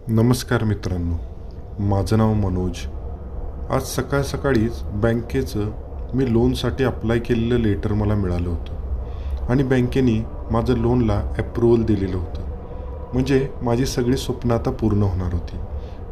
नमस्कार मित्रांनो, माझं नाव मनोज. आज सकाळीच बँकेचं मी लोनसाठी अप्लाय केलेलं लेटर मला मिळालं होतं आणि बँकेने माझं लोनला ॲप्रुव्हल दिलेलं होतं. म्हणजे माझी सगळी स्वप्न आता पूर्ण होणार होती.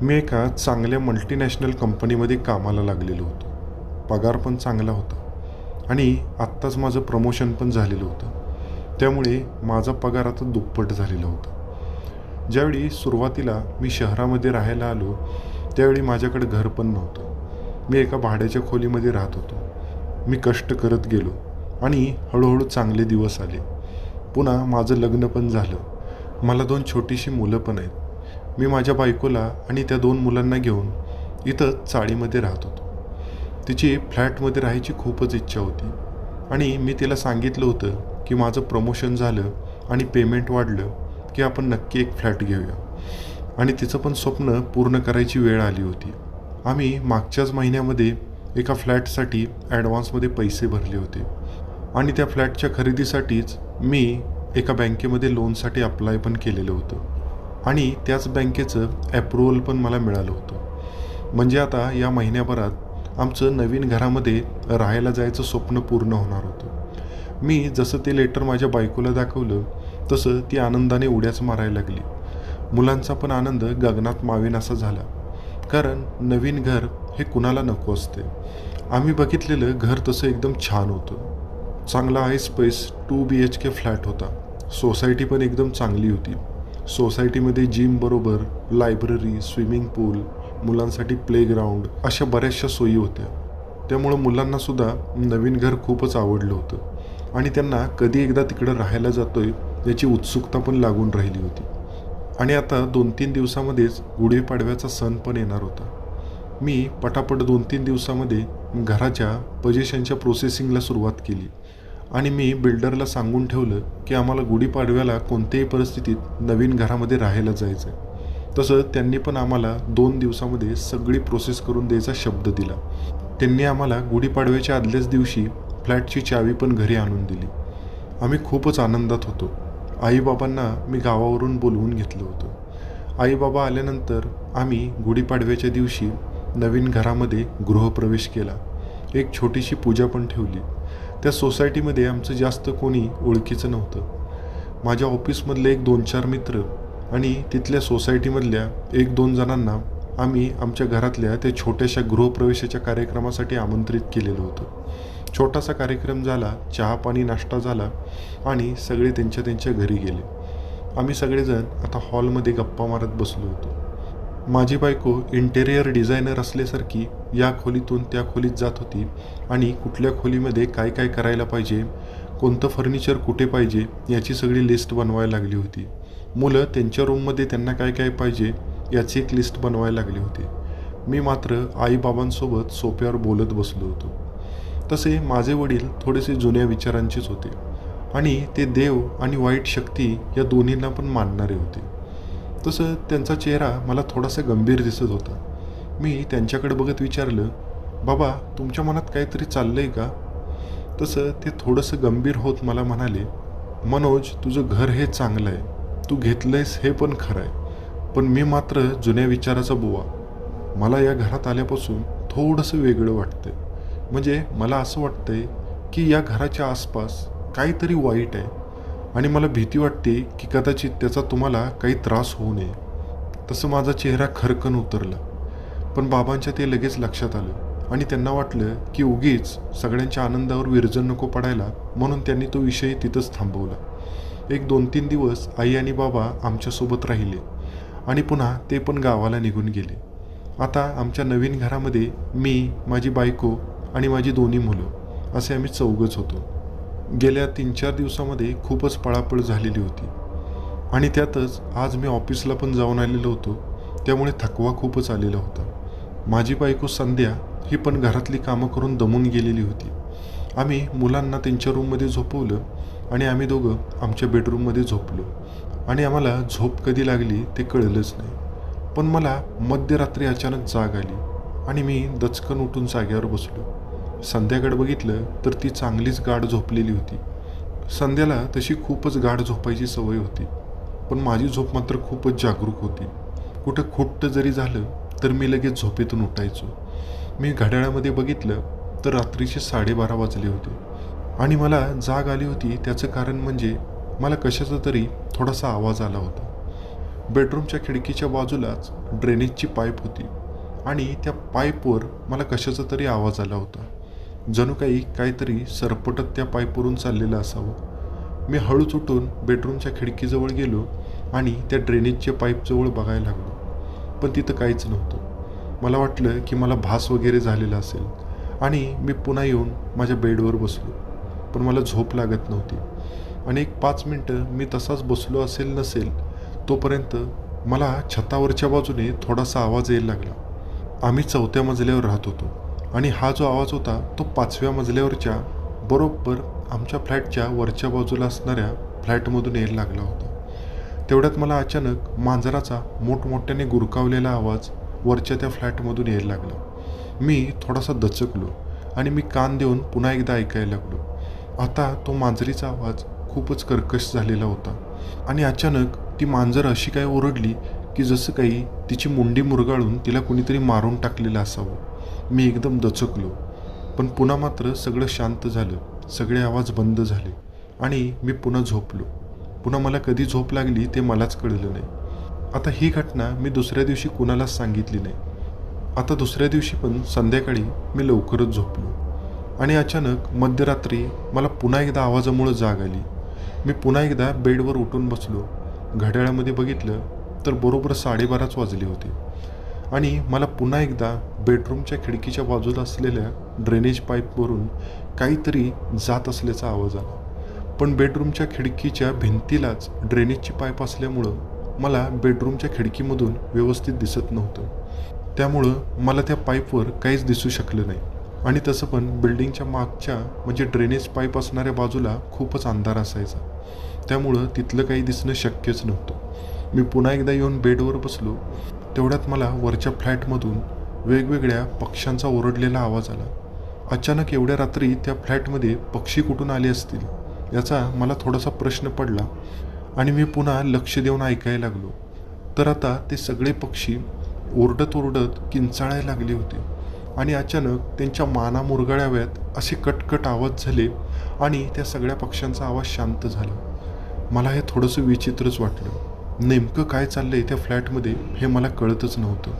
मी एका चांगल्या मल्टीनॅशनल कंपनीमध्ये कामाला लागलेलो होतो. पगार पण चांगला होता आणि आत्ताच माझं प्रमोशन पण झालेलं होतं. त्यामुळे माझा पगार आता दुप्पट झालेला होता. ज्यावेळी सुरुवातीला मी शहरामध्ये राहायला आलो त्यावेळी माझ्याकडे घर पण नव्हतं. मी एका भाड्याच्या खोलीमध्ये राहत होतो. मी कष्ट करत गेलो आणि हळूहळू चांगले दिवस आले. पुन्हा माझं लग्न पण झालं. मला 2 छोटीशी मुलं पण आहेत. मी माझ्या बायकोला आणि त्या 2 मुलांना घेऊन इथं चाळीमध्ये राहत होतो. तिची फ्लॅटमध्ये राहायची खूपच इच्छा होती आणि मी तिला सांगितलं होतं की माझं प्रमोशन झालं आणि पेमेंट वाढलं की आपण नक्की एक फ्लॅट घेऊया. आणि तिचं पण स्वप्न पूर्ण करायची वेळ आली होती. आम्ही मागच्याच महिन्यामध्ये एका फ्लॅटसाठी ॲडव्हान्समध्ये पैसे भरले होते आणि त्या फ्लॅटच्या खरेदीसाठीच मी एका बँकेमध्ये लोनसाठी अप्लाय पण केलेलं होतं आणि त्याच बँकेचं ॲप्रुव्हल पण मला मिळालं होतं. म्हणजे आता या महिन्याभरात आमचं नवीन घरामध्ये राहायला जायचं स्वप्न पूर्ण होणार होतं. मी जसं ते लेटर माझ्या बायकोला दाखवलं तसं ती आनंदाने उड्याच मारायला लागली. मुलांचा पण आनंद गगनात मावेन असा झाला. कारण नवीन घर हे कुणाला नको असते. आम्ही बघितलेलं घर तसं एकदम छान होतं. चांगला स्पेस 2 BHK फ्लॅट होता. सोसायटी पण एकदम चांगली होती. सोसायटीमध्ये जिम बरोबर लायब्ररी, स्विमिंग पूल, मुलांसाठी प्लेग्राऊंड अशा बऱ्याचशा सोयी होत्या. त्यामुळं मुलांनासुद्धा नवीन घर खूपच आवडलं होतं आणि त्यांना कधी एकदा तिकडं राहायला जातोय याची उत्सुकता पण लागून राहिली होती. आणि आता 2-3 दिवसामध्येच गुढीपाडव्याचा सण पण येणार होता. मी पटापट 2-3 दिवसामध्ये घराच्या पोझिशनच्या प्रोसेसिंगला सुरुवात केली आणि मी बिल्डरला सांगून ठेवलं की आम्हाला गुढीपाडव्याला कोणत्याही परिस्थितीत नवीन घरामध्ये राहायला जायचं आहे. तसं त्यांनी पण आम्हाला 2 दिवसामध्ये सगळी प्रोसेस करून द्यायचा शब्द दिला. त्यांनी आम्हाला गुढीपाडव्याच्या आदल्याच दिवशी फ्लॅटची चावी पण घरी आणून दिली. आम्ही खूपच आनंदात होतो. आईबाबांना मी गावावरून बोलवून घेतलं होतं. आईबाबा आल्यानंतर आम्ही गुढीपाडव्याच्या दिवशी नवीन घरामध्ये गृहप्रवेश केला. एक छोटीशी पूजा पण ठेवली. त्या सोसायटीमध्ये आमचं जास्त कोणी ओळखीचं नव्हतं. माझ्या ऑफिसमधले एक 2-4 मित्र आणि तिथल्या सोसायटीमधल्या 1-2 जणांना आम्ही आमच्या घरातल्या त्या छोट्याशा गृहप्रवेशाच्या कार्यक्रमासाठी आमंत्रित केलेलं होतं. छोटासा कार्यक्रम झाला, चहा पाणी नाश्ता झाला आणि सगळे त्यांच्या घरी गेले. आम्ही सगळेजण आता हॉलमध्ये गप्पा मारत बसलो होतो. माझी बायको इंटेरियर डिझायनर असल्यासारखी या खोलीतून त्या खोलीत जात होती आणि कुठल्या खोलीमध्ये काय काय करायला पाहिजे, कोणतं फर्निचर कुठे पाहिजे याची सगळी लिस्ट बनवायला लागली होती. मुलं त्यांच्या रूममध्ये त्यांना काय काय पाहिजे याची एक लिस्ट बनवायला लागली होती. मी मात्र आईबाबांसोबत सोफ्यावर बोलत बसलो होतो. तसे माझे वडील थोडेसे जुन्या विचारांचेच होते आणि ते देव आणि वाईट शक्ती या दोन्हींना पण मानणारे होते. तसं त्यांचा चेहरा मला थोडासा गंभीर दिसत होता. मी त्यांच्याकडे बघत विचारलं, बाबा तुमच्या मनात काहीतरी चाललं आहे का? तसं ते थोडंसं गंभीर होत मला म्हणाले, मनोज तुझं घर हे चांगलं आहे, तू घेतलंयस हे पण खरं आहे, पण मी मात्र जुन्या विचाराचा बुवा. मला या घरात आल्यापासून थोडंसं वेगळं वाटतंय. म्हणजे मला असं वाटतंय की या घराच्या आसपास काहीतरी वाईट आहे आणि मला भीती वाटते की कदाचित त्याचा तुम्हाला काही त्रास होऊ नये. तसं माझा चेहरा खरकन उतरला. पण बाबांच्या ते लगेच लक्षात आलं आणि त्यांना वाटलं की उगीच सगळ्यांच्या आनंदावर विरजन नको पडायला, म्हणून त्यांनी तो विषय तिथंच थांबवला. एक 2-3 दिवस आई आणि बाबा आमच्यासोबत राहिले आणि पुन्हा ते पण गावाला निघून गेले. आता आमच्या नवीन घरामध्ये मी, माझी बायको आणि माझी 2 मुलं असे आम्ही 4घंच होतो. गेल्या 3-4 दिवसामध्ये खूपच पळापळ झालेली होती आणि त्यातच आज मी ऑफिसला पण जाऊन आलेलो होतो. त्यामुळे थकवा खूपच आलेला होता. माझी बायको संध्या ही पण घरातली कामं करून दमून गेलेली होती. आम्ही मुलांना त्यांच्या रूममध्ये झोपवलं आणि आम्ही दोघं आमच्या बेडरूममध्ये झोपलो आणि आम्हाला झोप कधी लागली ते कळलंच नाही. पण मला मध्यरात्री अचानक जाग आली आणि मी दचकन उठून जाग्यावर बसलो. संध्याकडे बघितलं तर ती चांगलीच गाढ झोपलेली होती. संध्याला तशी खूपच गाढ झोपायची सवय होती, पण माझी झोप मात्र खूपच जागरूक होती. कुठं खुट्ट जरी झालं तर मी लगेच झोपेतून उठायचो. मी घड्याळामध्ये बघितलं तर रात्रीचे 12:30 वाजले होते आणि मला जाग आली होती. त्याचं कारण म्हणजे मला कशाचा तरी थोडासा आवाज आला होता. बेडरूमच्या खिडकीच्या बाजूलाच ड्रेनेजची पाईप होती आणि त्या पाईपवर मला कशाचा तरी आवाज आला होता. जणू काहीतरी सरपटत त्या पाईपवरून चाललेलं असावं. मी हळूच उठून बेडरूमच्या खिडकीजवळ गेलो आणि त्या ड्रेनेजच्या पाईपजवळ बघायला लागलो, पण तिथं काहीच नव्हतं. मला वाटलं की मला भास वगैरे झालेला असेल आणि मी पुन्हा येऊन माझ्या बेडवर बसलो, पण मला झोप लागत नव्हती. आणि एक 5 मिनटं मी तसाच बसलो असेल नसेल तोपर्यंत मला छतावरच्या बाजूने थोडासा आवाज यायला लागला. आम्ही 4थ्या मजल्यावर राहत होतो आणि हा जो आवाज होता तो 5व्या मजल्यावरच्या बरोबर आमच्या फ्लॅटच्या वरच्या बाजूला असणाऱ्या फ्लॅटमधून यायला लागला होता. तेवढ्यात मला अचानक मांजराचा मोठमोठ्याने गुरकावलेला आवाज वरच्या त्या फ्लॅटमधून यायला लागला. मी थोडासा दचकलो आणि मी कान देऊन पुन्हा एकदा ऐकायला लागलो. आता तो मांजरीचा आवाज खूपच कर्कश झालेला होता आणि अचानक ती मांजर अशी काय ओरडली की जसं काही तिची मुंडी मुरगाळून तिला कुणीतरी मारून टाकलेलं असावं. मी एकदम दचकलो, पण पुन्हा मात्र सगळं शांत झालं. सगळे आवाज बंद झाले आणि मी पुन्हा झोपलो. पुन्हा मला कधी झोप लागली ते मलाच कळलं नाही. आता ही घटना मी दुसऱ्या दिवशी कुणालाच सांगितली नाही. आता दुसऱ्या दिवशी पण संध्याकाळी मी लवकरच झोपलो आणि अचानक मध्यरात्री मला पुन्हा एकदा आवाजामुळे जाग आली. मी पुन्हा एकदा बेडवर उठून बसलो. घड्याळामध्ये बघितलं तर बरोबर 12:30 वाजले होते आणि मला पुन्हा एकदा बेडरूमच्या खिडकीच्या बाजूला असलेल्या ड्रेनेज पाईपवरून काहीतरी जात असल्याचा आवाज आला. पण बेडरूमच्या खिडकीच्या भिंतीलाच ड्रेनेजची पाईप असल्यामुळं मला बेडरूमच्या खिडकीमधून व्यवस्थित दिसत नव्हतं. त्यामुळं मला त्या पाईपवर काहीच दिसू शकलं नाही आणि तसं पण बिल्डिंगच्या मागच्या म्हणजे ड्रेनेज पाईप असणाऱ्या बाजूला खूपच अंधार असायचा. त्यामुळं तिथलं काही दिसणं शक्यच नव्हतं. मी पुन्हा एकदा येऊन बेडवर बसलो. तेवढ्यात मला वरच्या फ्लॅटमधून वेगवेगळ्या पक्ष्यांचा ओरडलेला आवाज आला. अचानक एवढ्या रात्री त्या फ्लॅटमध्ये पक्षी कुठून आले असतील याचा मला थोडासा प्रश्न पडला आणि मी पुन्हा लक्ष देऊन ऐकायला लागलो. तर आता ते सगळे पक्षी ओरडत ओरडत किंचाळायला लागले होते आणि अचानक त्यांच्या माना मुरगळाव्यात असे कटकट आवाज झाले आणि त्या सगळ्या पक्ष्यांचा आवाज शांत झाला. मला हे थोडंसं विचित्रच वाटलं. नेमकं काय चाललंय त्या फ्लॅटमध्ये हे मला कळतच नव्हतं.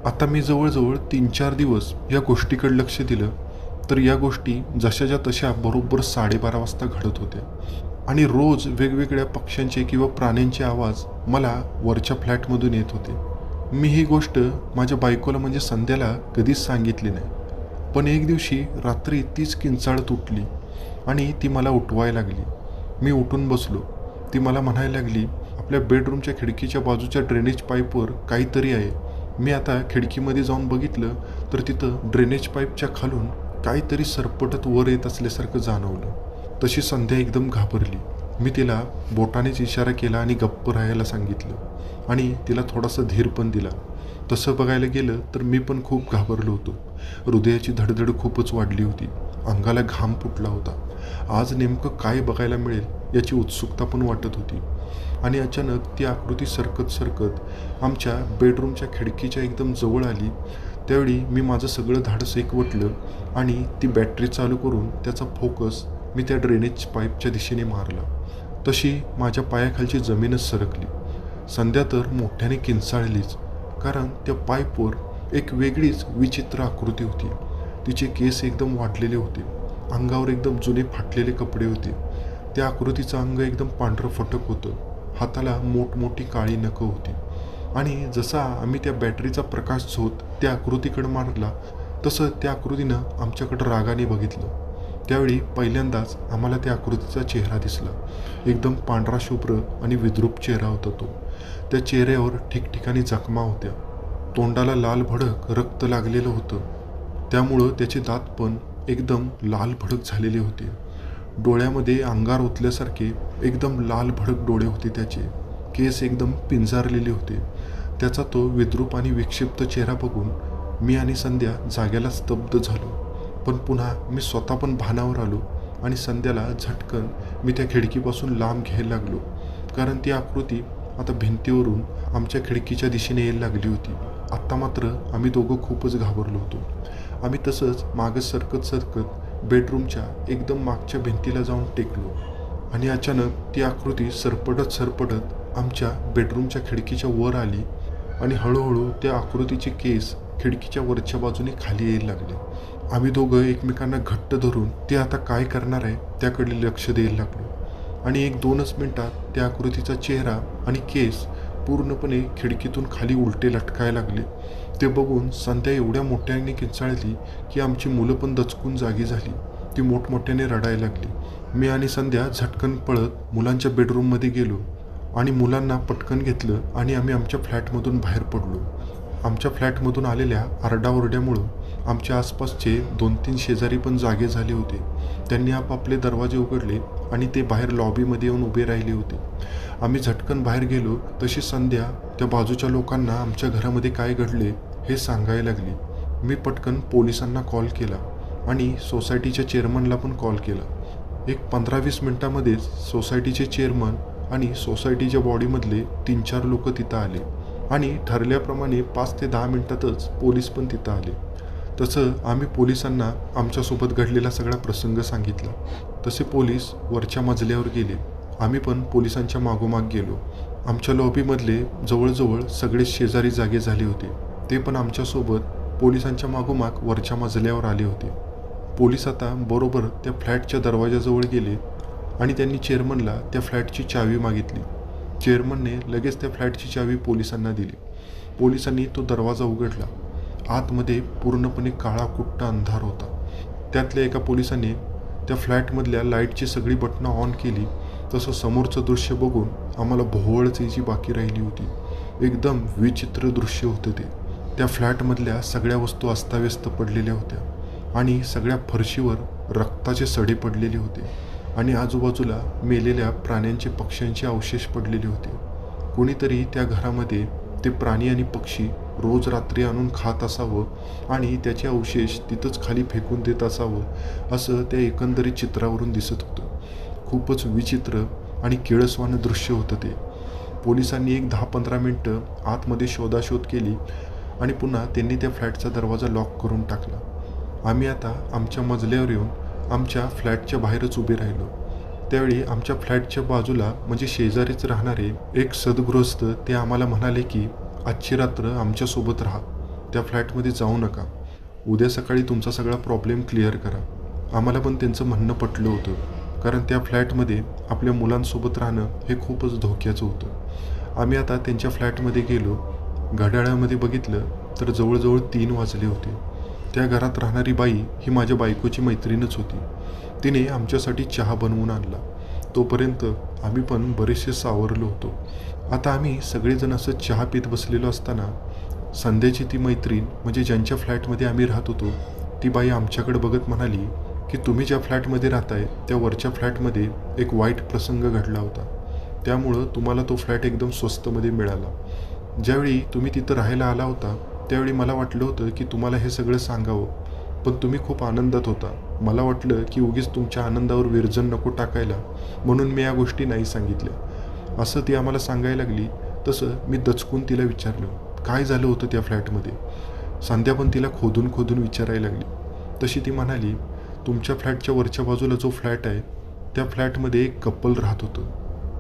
आता मी जवळजवळ 3-4 दिवस या गोष्टीकडे लक्ष दिलं तर या गोष्टी जशाच्या तशा बरोबर 12:30 वाजता घडत होत्या आणि रोज वेगवेगळ्या पक्ष्यांचे किंवा प्राण्यांचे आवाज मला वरच्या फ्लॅटमधून येत होते. मी ही गोष्ट माझ्या बायकोला म्हणजे संध्याला कधीच सांगितली नाही. पण एक दिवशी रात्री तीच किंचाळत उठली आणि ती मला उठवायला लागली. मी उठून बसलो. ती मला म्हणायला लागली, आपल्या बेडरूमच्या खिडकीच्या बाजूच्या ड्रेनेज पाईपवर काहीतरी आहे. मी आता खिडकीमध्ये जाऊन बघितलं तर तिथं ड्रेनेज पाईपच्या खालून काहीतरी सरपटत वर येत असल्यासारखं जाणवलं. तशी संध्या एकदम घाबरली. मी तिला बोटानेच इशारा केला आणि गप्प राहायला सांगितलं आणि तिला थोडासा धीर पण दिला. तसं बघायला गेलं तर मी पण खूप घाबरलो होतो. हृदयाची धडधड खूपच वाढली होती. अंगाला घाम फुटला होता. आज नेमकं काय बघायला मिळेल याची उत्सुकता पण वाटत होती. आणि अचानक ती आकृती सरकत सरकत आमच्या बेडरूमच्या खिडकीच्या एकदम जवळ आली. त्यावेळी मी माझं सगळं धाडस एकवटलं आणि ती बॅटरी चालू करून त्याचा फोकस मी त्या ड्रेनेज पाईपच्या दिशेने मारला. तशी माझ्या पायाखालची जमीनच सरकली. संध्या तर मोठ्याने किंचाळलीच, कारण त्या पाईपवर एक वेगळीच विचित्र आकृती होती. तिचे केस एकदम वाढलेले होते. अंगावर एकदम जुने फाटलेले कपडे होते. त्या आकृतीचं अंग एकदम पांढरं फटक होतं. हाताला मोठमोठी काळी नखं होती आणि जसा आम्ही त्या बॅटरीचा प्रकाश झोत त्या आकृतीकडे मारला तसं त्या आकृतीनं आमच्याकडं रागाने बघितलं. त्यावेळी पहिल्यांदाच आम्हाला त्या आकृतीचा चेहरा दिसला. एकदम पांढरा शुभ्र आणि विद्रूप चेहरा होता तो. त्या चेहऱ्यावर ठिकठिकाणी जखमा होत्या. तोंडाला लाल भडक रक्त लागलेलं होतं. त्यामुळं त्याचे दात पण एकदम लाल भडक झालेले होते. डोळ्यामध्ये अंगार ओतल्यासारखे एकदम लाल भडक डोळे होते त्याचे. केस एकदम पिंजारलेले होते. त्याचा तो विद्रूप आणि विक्षिप्त चेहरा बघून मी आणि संध्या जाग्याला स्तब्ध झालो. पण पुन्हा मी स्वतः पण भानावर आलो आणि संध्याला झटकन मी त्या खिडकीपासून लांब घ्यायला लागलो, कारण ती आकृती आता भिंतीवरून आमच्या खिडकीच्या दिशेने यायला लागली होती. आत्ता मात्र आम्ही दोघं खूपच घाबरलो होतो. आम्ही तसंच मागं सरकत सरकत बेडरूमच्या एकदम मागच्या भिंतीला जाऊन टेकलो आणि अचानक ती आकृती सरपटत सरपटत आमच्या बेडरूमच्या खिडकीच्या वर आली आणि हळूहळू त्या आकृतीचे केस खिडकीच्या वरच्या बाजूने खाली यायला लागले. आम्ही दोघं एकमेकांना घट्ट धरून ते आता काय करणार आहे त्याकडे लक्ष द्यायला लागलो आणि 1-2च मिनिटात त्या आकृतीचा चेहरा आणि केस पूर्णपणे खिडकीतून खाली उलटे लटकायला लागले. ते बघून संध्या एवढ्या मोठ्याने किंचाळली की आमची मुलं पण दचकून जागी झाली. ती मोठमोठ्याने रडायला लागली. मी आणि संध्या झटकन पळत मुलांच्या बेडरूममध्ये गेलो आणि मुलांना पटकन घेतलं आणि आम्ही आमच्या फ्लॅटमधून बाहेर पडलो. आमच्या फ्लॅटमधून आलेल्या आरडाओरड्यामुळं आमच्या आसपासचे 2-3 शेजारी पण जागे झाले होते. त्यांनी आपापले दरवाजे उघडले आणि ते बाहेर लॉबीमध्ये येऊन उभे राहिले होते. आम्ही झटकन बाहेर गेलो तशी संध्या त्या बाजूच्या लोकांना आमच्या घरामध्ये काय घडले हे सांगायला लागली. मी पटकन पोलिसांना कॉल केला आणि सोसायटीच्या चेअरमनला पण कॉल केला. एक 15-20 मिनटामध्येच सोसायटीचे चेअरमन आणि सोसायटीच्या बॉडीमधले 3-4 लोक तिथं आले आणि ठरल्याप्रमाणे 5 ते 10 मिनिटातच पोलीस पण तिथं आले. तसं आम्ही पोलिसांना आमच्यासोबत घडलेला सगळा प्रसंग सांगितला. तसे पोलीस वरच्या मजल्यावर गेले. आम्ही पण पोलिसांच्या मागोमाग गेलो. आमच्या लॉबीमधले जवळजवळ सगळे शेजारी जागे झाले होते. ते पण आमच्यासोबत पोलिसांच्या मागोमाग वरच्या मजल्यावर आले होते. पोलीस आता बरोबर त्या फ्लॅटच्या दरवाजाजवळ गेले आणि त्यांनी चेअरमनला त्या फ्लॅटची चावी मागितली. चेअरमनने लगेच त्या फ्लॅटची चावी पोलिसांना दिली. पोलिसांनी तो दरवाजा उघडला. आतमध्ये पूर्णपणे काळा कुट्टा अंधार होता. त्यातल्या एका पोलिसाने त्या फ्लॅटमधल्या लाईटची सगळी बटणं ऑन केली. तसं समोरचं दृश्य बघून आम्हाला भोवळच यायची बाकी राहिली होती. एकदम विचित्र दृश्य होतं ते. त्या फ्लॅटमधल्या सगळ्या वस्तू अस्ताव्यस्त पडलेल्या होत्या आणि सगळ्या फरशीवर रक्ताचे सडे पडलेले होते आणि आजूबाजूला मेलेल्या प्राण्यांचे पक्ष्यांचे अवशेष पडलेले होते. कोणीतरी त्या घरामध्ये ते प्राणी आणि पक्षी रोज रात्री आणून खात असावं आणि त्याचे अवशेष तिथंच खाली फेकून देत असावं असं त्या एकंदरीत चित्रावरून दिसत होतं. खूपच विचित्र आणि किळसवाणं दृश्य होतं ते. पोलिसांनी एक 10-15 मिनटं आतमध्ये शोधाशोध केली आणि पुन्हा त्यांनी त्या फ्लॅटचा दरवाजा लॉक करून टाकला. आम्ही आता आमच्या मजल्यावर येऊन आमच्या फ्लॅटच्या बाहेरच उभे राहिलो. त्यावेळी आमच्या फ्लॅटच्या बाजूला म्हणजे शेजारीच राहणारे एक सद्गृहस्थ ते आम्हाला म्हणाले की आजची रात्र आमच्यासोबत राहा, त्या फ्लॅटमध्ये जाऊ नका, उद्या सकाळी तुमचा सगळा प्रॉब्लेम क्लिअर करा. आम्हाला पण त्यांचं म्हणणं पटलं होतं, कारण त्या फ्लॅटमध्ये आपल्या मुलांसोबत राहणं हे खूपच धोक्याचं होतं. आम्ही आता त्यांच्या फ्लॅटमध्ये गेलो. घड्याळामध्ये बघितलं तर जवळजवळ 3 वाजले होते. त्या घरात राहणारी बाई ही माझ्या बायकोची मैत्रीणच होती. तिने आमच्यासाठी चहा बनवून आणला. तोपर्यंत आम्ही पण बरेचसे सावरलो होतो. आता आम्ही सगळेजण असं चहा पीत बसलेलो असताना संध्याची ती मैत्रीण म्हणजे ज्यांच्या फ्लॅटमध्ये आम्ही राहत होतो ती बाई आमच्याकडे बघत म्हणाली की तुम्ही ज्या फ्लॅटमध्ये राहताय त्या वरच्या फ्लॅटमध्ये एक वाईट प्रसंग घडला होता, त्यामुळं तुम्हाला तो फ्लॅट एकदम स्वस्तमध्ये मिळाला. ज्यावेळी तुम्ही तिथं राहायला आला होता त्यावेळी मला वाटलं होतं की तुम्हाला हे सगळं सांगावं, पण तुम्ही खूप आनंदात होता. मला वाटलं की उगीच तुमच्या आनंदावर विरजन नको टाकायला, म्हणून मी या गोष्टी नाही सांगितल्या असं ती आम्हाला सांगायला लागली. तसं मी दचकून तिला विचारलं काय झालं होतं त्या फ्लॅटमध्ये. संध्या पण तिला खोदून खोदून विचारायला लागली. तशी ती म्हणाली तुमच्या फ्लॅटच्या वरच्या बाजूला जो फ्लॅट आहे त्या फ्लॅटमध्ये एक कपल राहत होतं.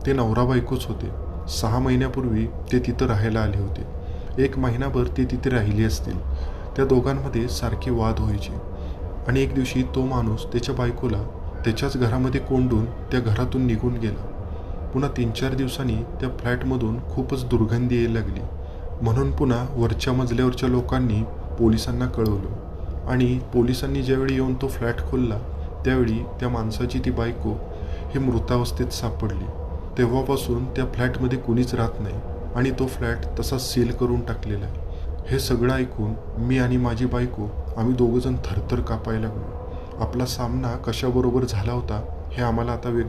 ते नवरा बायकोच होते. 6 महिन्यापूर्वी ते तिथं राहायला आले होते. 1 महिनाभर ते तिथे राहिले असतील. त्या दोघांमध्ये सारखे वाद व्हायचे आणि एक दिवशी तो माणूस त्याच्या बायकोला त्याच्याच घरामध्ये कोंडून त्या घरातून निघून गेला. पुन्हा 3-4 दिवसांनी त्या फ्लॅटमधून खूपच दुर्गंधी यायला लागली. म्हणून पुन्हा वरच्या मजल्यावरच्या लोकांनी पोलिसांना कळवलं आणि पोलिसांनी ज्यावेळी येऊन तो फ्लॅट खोलला त्यावेळी त्या माणसाची ती बायको ही मृतावस्थेत सापडली. तेव्हापासून त्या फ्लॅटमध्ये कुणीच राहत नाही आणि तो फ्लॅट तसा सील करून टाकलेला आहे. हे सगळं ऐकून मी आणि माझी बायको आम्ही दोघंजण थरथर कापायला लागलो. आपला सामना कशाबरोबर झाला होता हे आम्हाला आता